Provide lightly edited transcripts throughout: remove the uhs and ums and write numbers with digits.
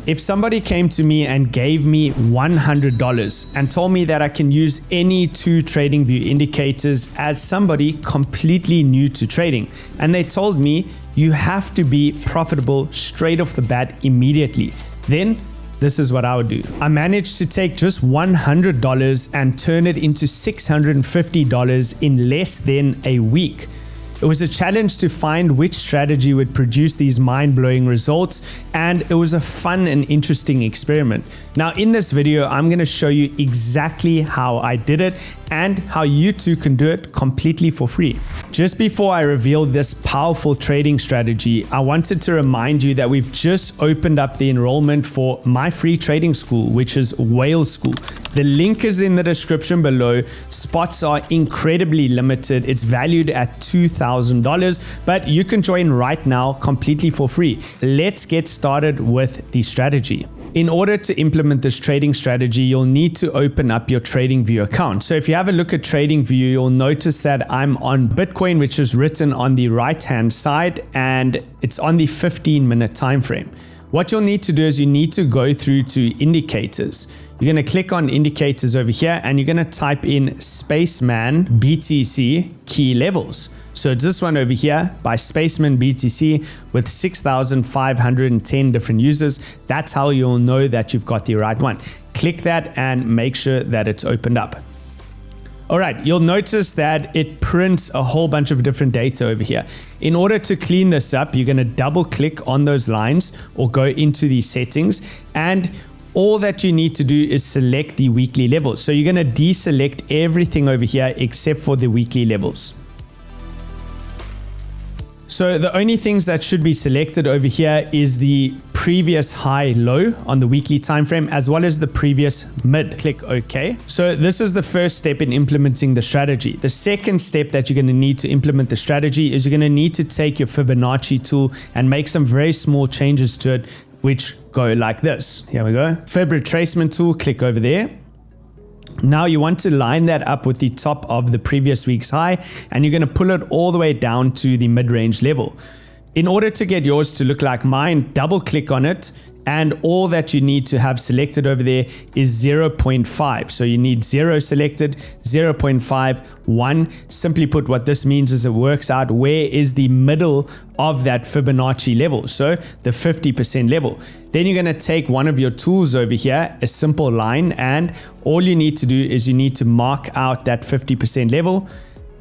If somebody came to me and gave me $100 and told me that I can use any two TradingView indicators as somebody completely new to trading, and they told me you have to be profitable straight off the bat immediately, then this is what I would do. I managed to take just $100 and turn it into $650 in less than a week. It was a challenge to find which strategy would produce these mind-blowing results, and it was a fun and interesting experiment. Now in this video, I'm going to show you exactly how I did it and how you too can do it completely for free. Just before I reveal this powerful trading strategy, I wanted to remind you that we've just opened up the enrollment for my free trading school, which is Whale School. The link is in the description below. Spots are incredibly limited. It's valued at $2,000, but you can join right now completely for free. Let's get started with the strategy. In order to implement this trading strategy, you'll need to open up your TradingView account. So if you have a look at TradingView, you'll notice that I'm on Bitcoin, which is written on the right-hand side, and it's on the 15-minute time frame. What you'll need to do is you need to go through to indicators. You're going to click on indicators over here, and you're going to type in 𝗡𝗏𝗪 BTC key levels. So it's this one over here by 𝗡𝗏𝗪 BTC with 6,510 different users. That's how you'll know that you've got the right one. Click that and make sure that it's opened up. All right, you'll notice that it prints a whole bunch of different data over here. In order to clean this up, you're going to double click on those lines or go into the settings, and all that you need to do is select the weekly levels. So you're going to deselect everything over here except for the weekly levels. So the only things that should be selected over here is the previous high low on the weekly time frame, as well as the previous mid. Click OK. So this is the first step in implementing the strategy. The second step that you're going to need to implement the strategy is you're going to need to take your Fibonacci tool and make some very small changes to it, which go like this. Here we go. Fib retracement tool, click over there. Now you want to line that up with the top of the previous week's high, and you're going to pull it all the way down to the mid-range level. In order to get yours to look like mine, double click on it, and all that you need to have selected over there is 0.5. So you need 0 selected, 0.5, 1. Simply put, what this means is it works out where is the middle of that Fibonacci level, so the 50% level. Then you're going to take one of your tools over here, a simple line, and all you need to do is you need to mark out that 50% level.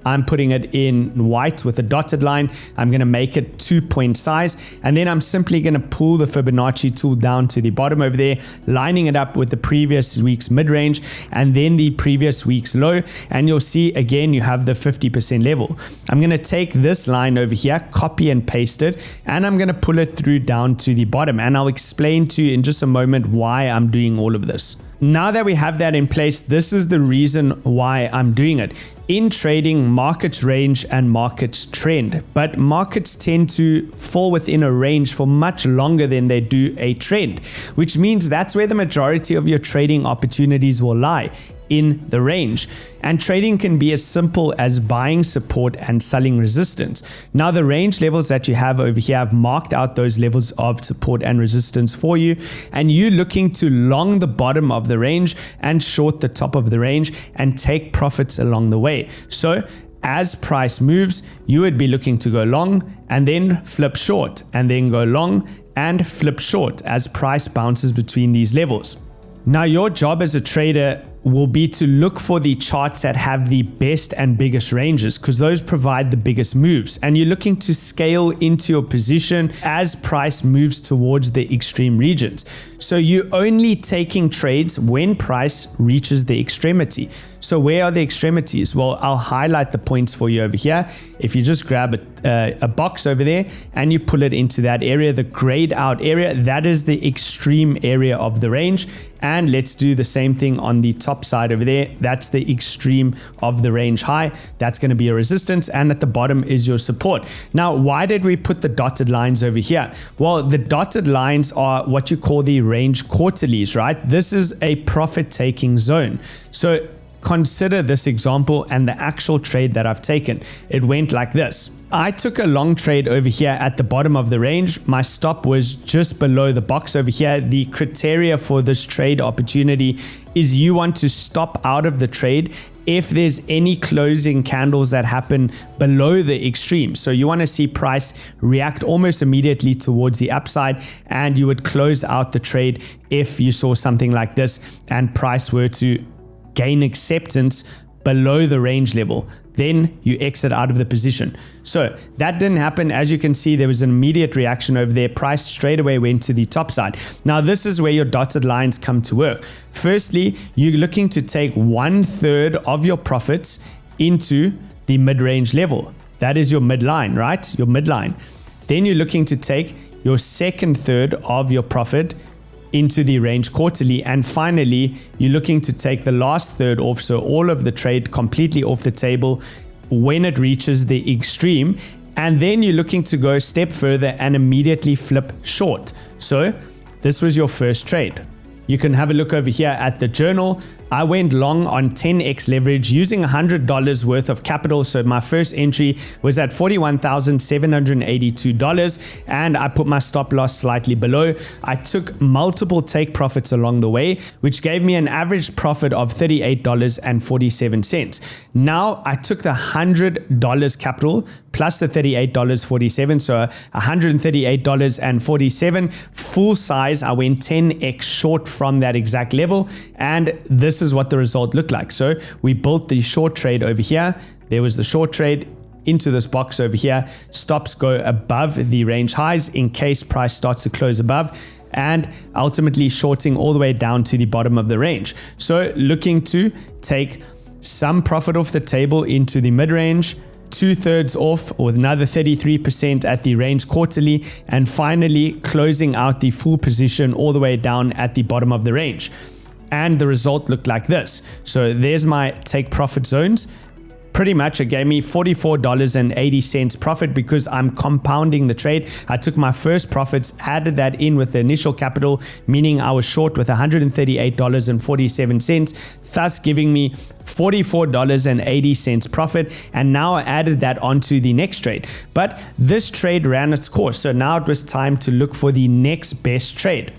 I'm putting it in white with a dotted line. I'm going to make it 2-point size, and then I'm simply going to pull the Fibonacci tool down to the bottom over there, lining it up with the previous week's mid-range and then the previous week's low, and you'll see again you have the 50% level. I'm going to take this line over here, copy and paste it, and I'm going to pull it through down to the bottom, and I'll explain to you in just a moment why I'm doing all of this. Now that we have that in place, this is the reason why I'm doing it. In trading, markets range and markets trend, but markets tend to fall within a range for much longer than they do a trend, which means that's where the majority of your trading opportunities will lie, in the range. And trading can be as simple as buying support and selling resistance. Now the range levels that you have over here, I've marked out those levels of support and resistance for you, and you looking to long the bottom of the range and short the top of the range and take profits along the way. So as price moves, you would be looking to go long and then flip short, and then go long and flip short as price bounces between these levels. Now your job as a trader will be to look for the charts that have the best and biggest ranges, because those provide the biggest moves, and you're looking to scale into your position as price moves towards the extreme regions. So you're only taking trades when price reaches the extremity. So where are the extremities? Well, I'll highlight the points for you over here. If you just grab a box over there and you pull it into that area, the grayed out area, that is the extreme area of the range. And let's do the same thing on the top side over there. That's the extreme of the range high. That's going to be a resistance, and at the bottom is your support. Now, why did we put the dotted lines over here? Well, the dotted lines are what you call the range quarterlies, right? This is a profit taking zone. So consider this example and the actual trade that I've taken. It went like this. I took a long trade over here at the bottom of the range. My stop was just below the box over here. The criteria for this trade opportunity is you want to stop out of the trade if there's any closing candles that happen below the extreme. So you want to see price react almost immediately towards the upside, and you would close out the trade if you saw something like this and price were to gain acceptance below the range level. Then you exit out of the position. So that didn't happen. As you can see, there was an immediate reaction over there. Price straight away went to the top side. Now this is where your dotted lines come to work. Firstly, you're looking to take 1/3 of your profits into the mid-range level. That is your midline, right? Your midline. Then you're looking to take your second third of your profit into the range quarterly, and finally you're looking to take the last third off, so all of the trade completely off the table when it reaches the extreme, and then you're looking to go a step further and immediately flip short. So this was your first trade. You can have a look over here at the journal. I went long on 10x leverage using $100 worth of capital. So my first entry was at $41,782 and I put my stop loss slightly below. I took multiple take profits along the way, which gave me an average profit of $38.47. Now I took the $100 capital plus the $38.47, so $138.47 full size. I went 10x short from that exact level, and this is what the result looked like. So we built the short trade over here. There was the short trade into this box over here. Stops go above the range highs in case price starts to close above, and ultimately shorting all the way down to the bottom of the range. So looking to take some profit off the table into the mid-range, 2/3 off with another 33% at the range quarterly, and finally closing out the full position all the way down at the bottom of the range. And the result looked like this. So there's my take profit zones. Pretty much it gave me $44.80 profit because I'm compounding the trade. I took my first profits, added that in with the initial capital, meaning I was short with $138.47, thus giving me $44.80 profit. And now I added that onto the next trade. But this trade ran its course. So now it was time to look for the next best trade.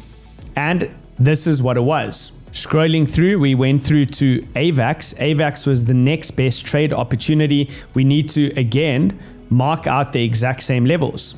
And this is what it was. Scrolling through, we went through to AVAX. AVAX was the next best trade opportunity. We need to again mark out the exact same levels.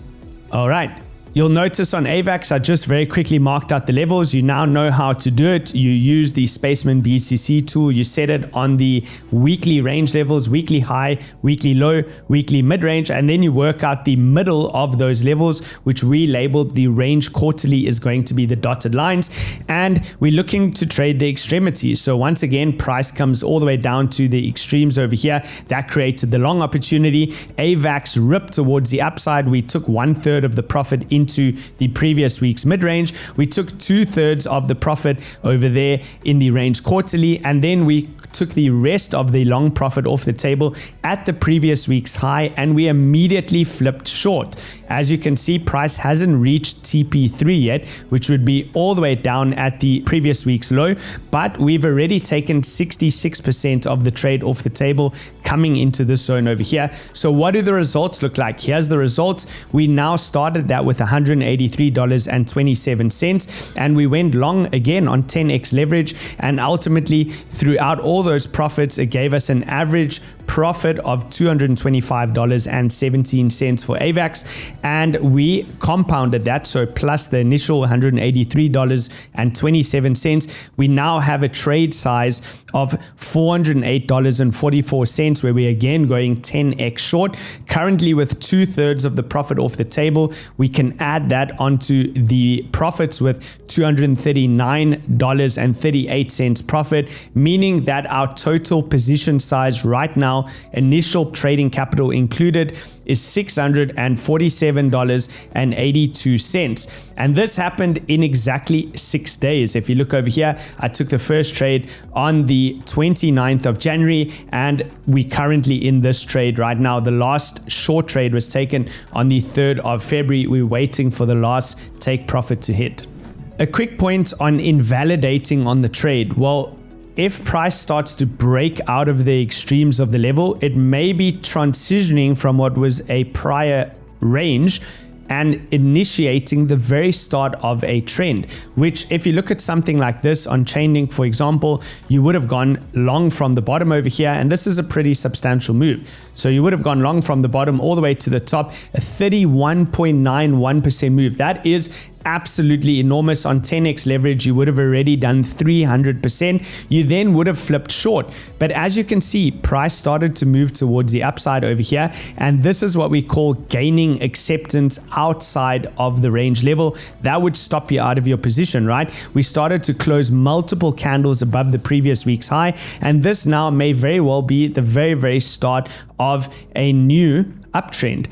All right. You'll notice on AVAX, I just very quickly marked out the levels. You now know how to do it. You use the 𝗏𝗡𝗪 BCC tool. You set it on the weekly range levels, weekly high, weekly low, weekly mid-range, and then you work out the middle of those levels, which we labeled the range quarterly is going to be the dotted lines. And we're looking to trade the extremities. So once again, price comes all the way down to the extremes over here. That created the long opportunity. AVAX ripped towards the upside. We took 1/3 of the profit into the previous week's mid-range. We took 2/3 of the profit over there in the range quarterly, and then we took the rest of the long profit off the table at the previous week's high, and we immediately flipped short. As you can see, price hasn't reached TP3 yet, which would be all the way down at the previous week's low, but we've already taken 66% of the trade off the table coming into this zone over here. So what do the results look like? Here's the results. We now started that with $183.27, and we went long again on 10x leverage, and ultimately throughout all those profits, it gave us an average profit of $225.17 for AVAX, and we compounded that. So plus the initial $183.27, we now have a trade size of $408.44, where we're again going 10x short. Currently with 2/3 of the profit off the table, we can add that onto the profits with $239.38 profit, meaning that our total position size right now, initial trading capital included, is $647.82. And this happened in exactly 6 days. If you look over here, I took the first trade on the 29th of January, and we currently in this trade right now. The last short trade was taken on the 3rd of February. We're waiting for the last take profit to hit. A quick point on invalidating on the trade. Well, if price starts to break out of the extremes of the level, it may be transitioning from what was a prior range and initiating the very start of a trend, which if you look at something like this on Chainlink, for example, you would have gone long from the bottom over here, and this is a pretty substantial move. So you would have gone long from the bottom all the way to the top, a 31.91% move. That is absolutely enormous. On 10x leverage, you would have already done 300%. You then would have flipped short. But as you can see, price started to move towards the upside over here. And this is what we call gaining acceptance outside of the range level. That would stop you out of your position, right? We started to close multiple candles above the previous week's high. And this now may very well be the very, very start of a new uptrend.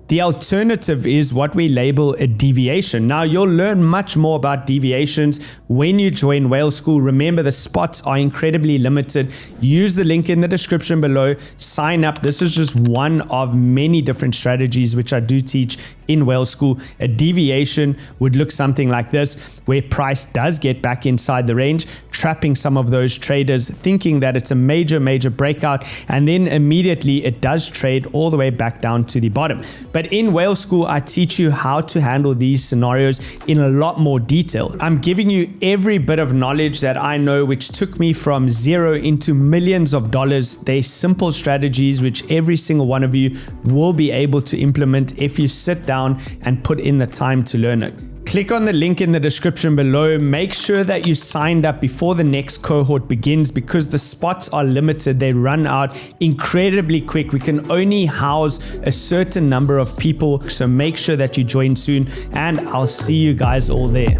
The alternative is what we label a deviation. Now, you'll learn much more about deviations when you join Whale School. Remember, the spots are incredibly limited. Use the link in the description below. Sign up. This is just one of many different strategies which I do teach in Whale School. A deviation would look something like this, where price does get back inside the range, trapping some of those traders, thinking that it's a major breakout, and then immediately it does trade all the way back down to the bottom. But in Whale School, I teach you how to handle these scenarios in a lot more detail. I'm giving you every bit of knowledge that I know, which took me from zero into millions of dollars. They're simple strategies which every single one of you will be able to implement if you sit down and put in the time to learn it. Click on the link in the description below. Make sure that you signed up before the next cohort begins, because the spots are limited. They run out incredibly quick. We can only house a certain number of people, so make sure that you join soon, and I'll see you guys all there.